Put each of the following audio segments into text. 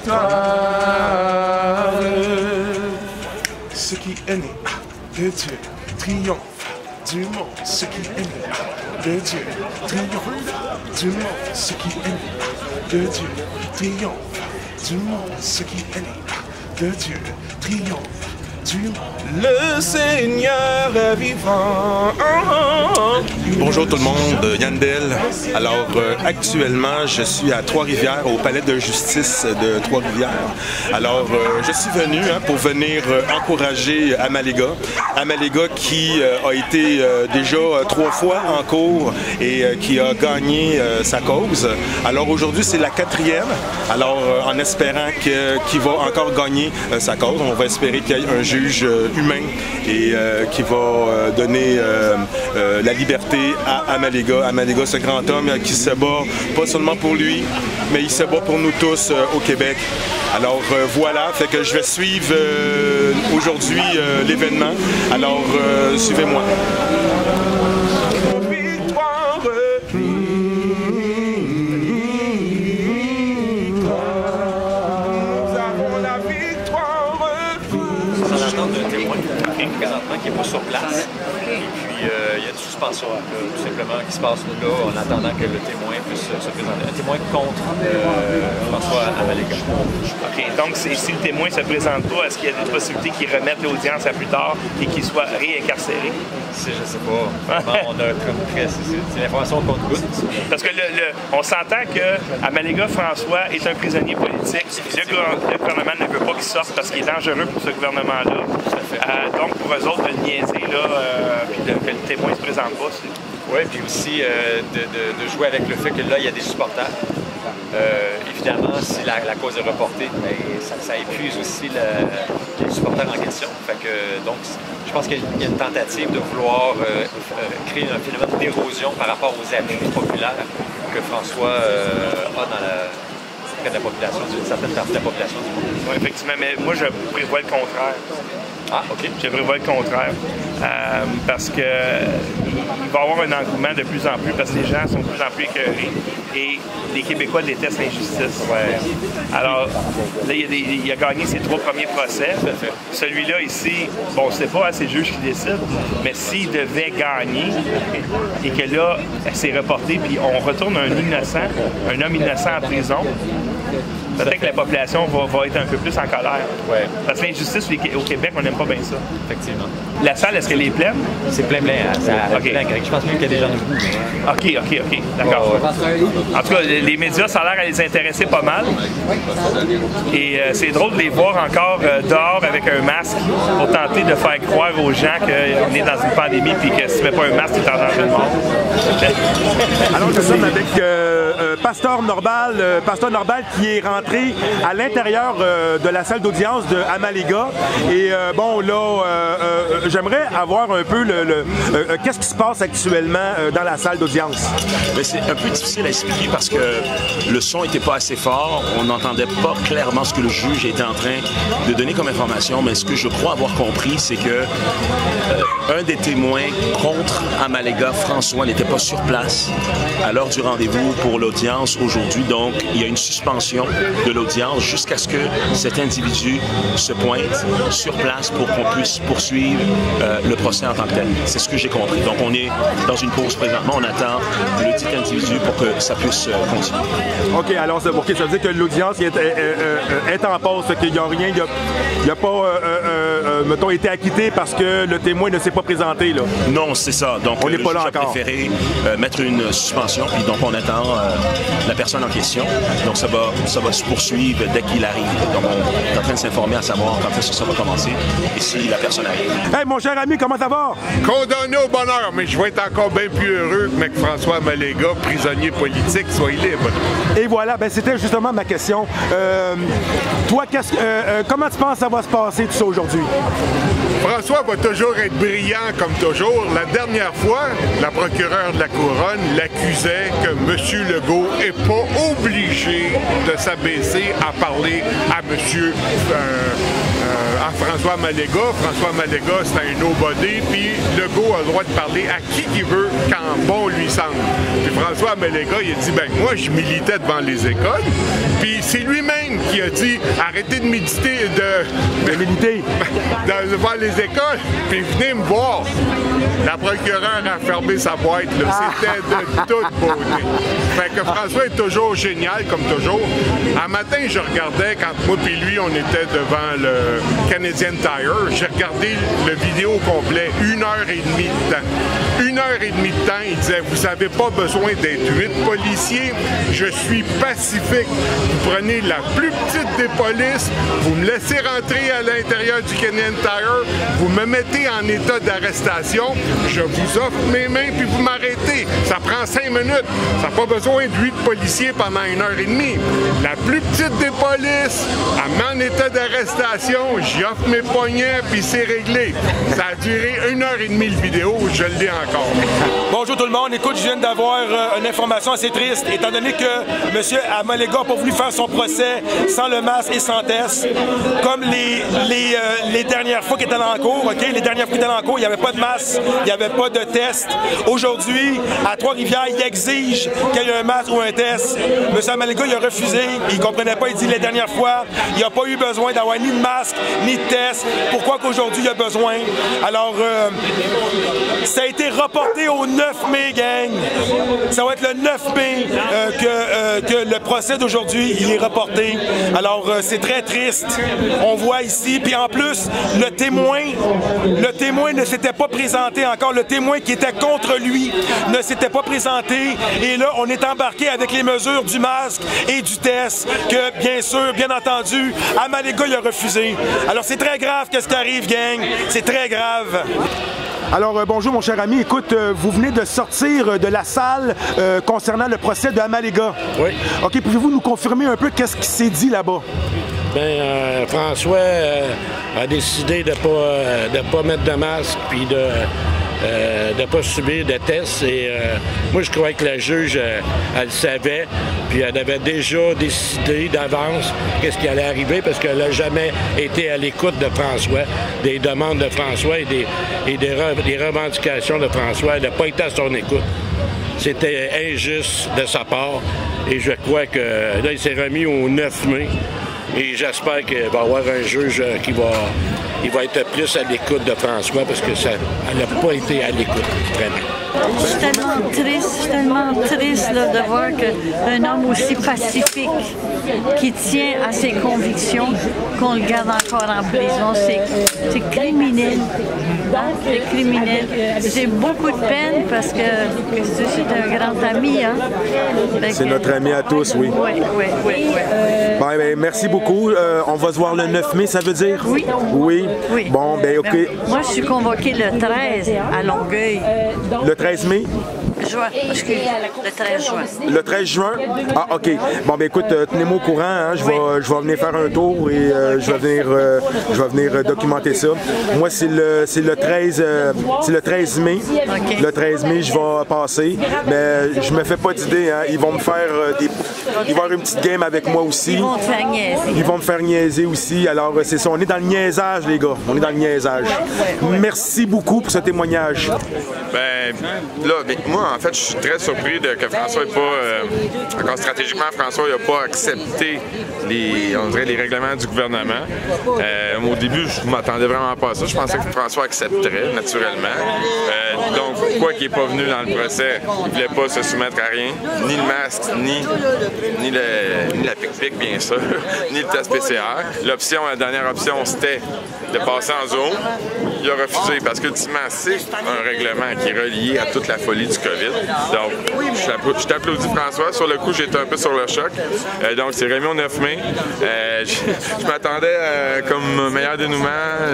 victoire. Ce qui est né de Dieu triomphe du monde. Ce qui est né de Dieu triomphe du monde. Ce qui est né de Dieu triomphe du monde. Ce qui est né de Dieu triomphe du monde. Le Seigneur est vivant. Bonjour tout le monde, Yann Del. Alors actuellement, je suis à Trois-Rivières, au palais de justice de Trois-Rivières. Alors je suis venu pour venir encourager Amalega. Amalega qui a été déjà 3 fois en cours et qui a gagné sa cause. Alors aujourd'hui, c'est la 4e. Alors en espérant qu'il va encore gagner sa cause, on va espérer qu'il y ait un juge humain et qui va donner la liberté à Amalega. Amalega, ce grand homme qui se bat pas seulement pour lui, mais il se bat pour nous tous au Québec. Alors voilà, fait que je vais suivre aujourd'hui l'événement. Alors suivez-moi. Présentement qui n'est pas sur place. Et puis il y a une suspension tout simplement qui se passe là en attendant que le témoin puisse se présenter. Un témoin contre François Amalega. OK, donc si le témoin ne se présente pas, est-ce qu'il y a des possibilités qu'il remette l'audience à plus tard et qu'il soit réincarcéré? Je ne sais pas. Vraiment, on a comme c'est l'information qu'on goûte. Parce que on s'entend que Amalega François est un prisonnier politique. Le gouvernement ne veut pas qu'il sorte parce qu'il est dangereux pour ce gouvernement-là. Donc pour eux autres, de le niaiser, puis que le témoin ne se présente pas. Oui, puis aussi de jouer avec le fait que là, il y a des supporters. Évidemment, si la cause est reportée, ça épuise aussi les supporters en question. Fait que, donc, je pense qu'il y a une tentative de vouloir créer un phénomène d'érosion par rapport aux appuis populaires que François a auprès de la population, d'une certaine partie de la population du monde. Oui, effectivement, mais moi, je prévois le contraire. Ah, OK. Je prévois le contraire. Parce que il va y avoir un engouement de plus en plus, parce que les gens sont de plus en plus écœurés et les Québécois détestent l'injustice. Ouais. Alors, là, il a gagné ses 3 premiers procès. Celui-là ici, bon, on ne sait pas, hein, c'est le juge qui décide, mais s'il devait gagner et que là, c'est reporté, puis on retourne un homme innocent en prison, peut-être que la population va être un peu plus en colère. Ouais. Parce que l'injustice au Québec, on n'aime pas bien ça. Effectivement. La salle, est-ce qu'elle est pleine? C'est plein. Hein? Okay. Je pense même qu'il y a des gens debout. OK. D'accord. En tout cas, les médias, ça a l'air à les intéresser pas mal. Et c'est drôle de les voir encore dehors avec un masque pour tenter de faire croire aux gens qu'on est dans une pandémie et que si tu ne mets pas un masque, tu es en danger de mort. Alors, nous sommes avec Pasteur Norval qui est rentré à l'intérieur de la salle d'audience de Amalega. Et bon, là, j'aimerais avoir un peu qu'est-ce qui se passe actuellement dans la salle d'audience? C'est un peu difficile à expliquer parce que le son n'était pas assez fort. On n'entendait pas clairement ce que le juge était en train de donner comme information. Mais ce que je crois avoir compris, c'est que un des témoins contre Amalega, François, n'était pas sur place à l'heure du rendez-vous pour l'audience aujourd'hui. Donc, il y a une suspension de l'audience jusqu'à ce que cet individu se pointe sur place pour qu'on puisse poursuivre le procès en tant que tel. C'est ce que j'ai compris. Donc, on est dans une pause présentement. On attend le dit individu pour que ça puisse continuer. OK, alors ça veut dire que l'audience est en pause, qu'il n'y a rien, il n'a pas, mettons, été acquitté parce que le témoin ne s'est pas présenté, là. Non, c'est ça. Donc, on n'est pas là encore. Le juge a préféré mettre une suspension, puis donc on attend la personne en question. Donc, ça va se poursuivre dès qu'il arrive. Donc, on est en train de s'informer à savoir quand est-ce que ça va commencer et si la personne arrive. Hey, mon cher ami, comment ça va? Condamné au bonheur, mais je vais être encore bien plus heureux que François Amalega, prisonnier politique, soit libre. Et voilà, ben c'était justement ma question. Toi, comment tu penses que ça va se passer tout ça aujourd'hui? François va toujours être brillant comme toujours. La dernière fois, la procureure de la Couronne l'accusait que M. Legault n'est pas obligé de s'abaisser à parler à à François Amalega. François Amalega, c'est un nobody, puis Legault a le droit de parler à qui il veut quand bon lui semble. Puis François Amalega, il a dit, ben moi, je militais devant les écoles, puis c'est lui-même même qui a dit arrêtez de méditer, de méditer devant les écoles, puis venez me voir. La procureure a fermé sa boîte, c'était de toute beauté. Fait que François est toujours génial, comme toujours. Un matin, je regardais, quand moi et lui, on était devant le Canadian Tire, j'ai regardé le vidéo complet, 1h30 de temps. 1h30 de temps, il disait, vous n'avez pas besoin d'être 8 policiers, je suis pacifique. Vous prenez la plus petite des polices, vous me laissez rentrer à l'intérieur du Canadian Tire, vous me mettez en état d'arrestation, je vous offre mes mains puis vous m'arrêtez. Ça prend 5 minutes. Ça n'a pas besoin de 8 policiers pendant 1h30. La plus petite des polices, elle met en état d'arrestation, j'y offre mes poignets puis c'est réglé. Ça a duré 1h30 le vidéo, je l'ai encore. Bonjour tout le monde. Écoute, je viens d'avoir une information assez triste, étant donné que M. Amalega n'a pas voulu faire son procès sans le masque et sans test. Comme les dernières fois qu'il était en cours, OK? Les dernières fois qu'il était en cours, il n'y avait pas de masque, il n'y avait pas de test. Aujourd'hui, à Trois-Rivières, il exige qu'il y ait un masque ou un test. M. Amalega, il a refusé. Il ne comprenait pas. Il dit les dernières fois, il n'a pas eu besoin d'avoir ni de masque, ni de test. Pourquoi qu'aujourd'hui, il a besoin? Alors, ça a été reporté au 9 mai, gang. Ça va être le 9 mai que le procès d'aujourd'hui, il est reporté. Alors, c'est très triste. On voit ici. Puis en plus, le témoin ne s'était pas présenté encore. Le témoin qui était contre lui ne s'était pas présenté. Et là, on est embarqué avec les mesures du masque et du test que, bien sûr, bien entendu, Amalega, il a refusé. Alors, c'est très grave qu'est-ce qui arrive, gang. C'est très grave. Alors, bonjour, mon cher ami. Écoute, vous venez de sortir de la salle concernant le procès de Amalega. Oui. OK, pouvez-vous nous confirmer un peu qu'est-ce qui s'est dit là-bas? Bien, François a décidé de pas mettre de masque puis de pas subir de tests. Et moi, je croyais que la juge, elle savait, puis elle avait déjà décidé d'avance qu'est-ce qui allait arriver parce qu'elle n'a jamais été à l'écoute de François, des demandes de François et des revendications de François. Elle n'a pas été à son écoute. C'était injuste de sa part et je crois que là, il s'est remis au 9 mai. Et j'espère qu'il va y avoir un juge qui va être plus à l'écoute de François parce que elle n'a pas été à l'écoute, vraiment. Je suis tellement triste là, de voir qu'un homme aussi pacifique qui tient à ses convictions, qu'on le garde encore en prison, c'est criminel. Hein? C'est criminel. J'ai beaucoup de peine parce que c'est un grand ami. Hein? C'est notre ami à tous, oui. Oui. Ben, merci beaucoup. On va se voir le 9 mai, ça veut dire? Oui. Oui? Bon, ben OK. Moi, je suis convoquée le 13 à Longueuil. Le 13 mai? Juin, excusez, le 13 juin. Le 13 juin? Ah, OK. Bon, ben écoute, tenez-moi au courant. Hein? Je vais venir faire un tour et je vais venir documenter ça. Moi, c'est le 13 mai. Okay. Le 13 mai, je vais passer. Mais je me fais pas d'idée. Hein? Ils vont me faire ils vont avoir une petite game avec moi aussi. Ils vont te faire niaiser. Ils vont me faire niaiser aussi. Alors, c'est ça. On est dans le niaisage, les gars. On est dans le niaisage. Merci beaucoup pour ce témoignage. Ben, là, moi, en fait, je suis très surpris que François n'ait pas, encore stratégiquement, François n'a pas accepté les règlements du gouvernement. Au début, je ne m'attendais vraiment pas à ça. Je pensais que François accepterait, naturellement. Donc, pourquoi il n'est pas venu dans le procès? Il ne voulait pas se soumettre à rien, ni le masque, ni la pic-pic, bien sûr, ni le test PCR. La dernière option, c'était de passer en Zoom. Il a refusé parce qu'ultimement, c'est un règlement qui est relié à toute la folie du COVID. Donc, je t'applaudis, François. Sur le coup, j'étais un peu sur le choc. Donc, c'est remis au 9 mai. Je m'attendais comme meilleur dénouement.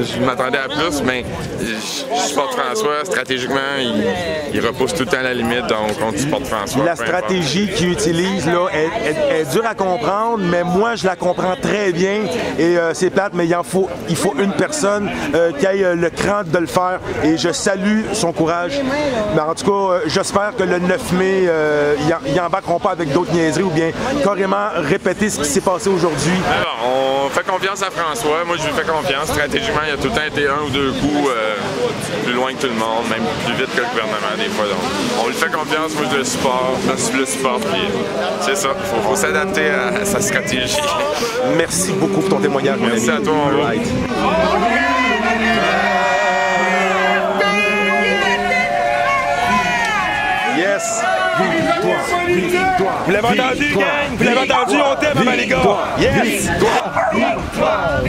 Je m'attendais à plus, mais je supporte François. Stratégiquement, il repousse tout le temps la limite. Donc, on supporte François. La stratégie qu'il utilise, là, elle est dure à comprendre, mais moi, je la comprends très bien. Et c'est plate, mais il faut une personne qui ait le cran de le faire et je salue son courage. Mais en tout cas, j'espère que le 9 mai, ils embarqueront pas avec d'autres niaiseries ou bien carrément répéter ce qui s'est passé aujourd'hui. Alors, on fait confiance à François. Moi, je lui fais confiance. Stratégiquement, il a tout le temps été 1 ou 2 coups plus loin que tout le monde, même plus vite que le gouvernement des fois. Donc, on lui fait confiance. Moi, je le supporte. Puis c'est ça. Il faut s'adapter à sa stratégie. Merci beaucoup pour ton témoignage, mon ami. Merci à toi, mon gars. Yes! Victoire! Victoire! Vous l'avez entendu, gang? Vous l'avez entendu, on t'aime, Amaléga! Yes! Victoire!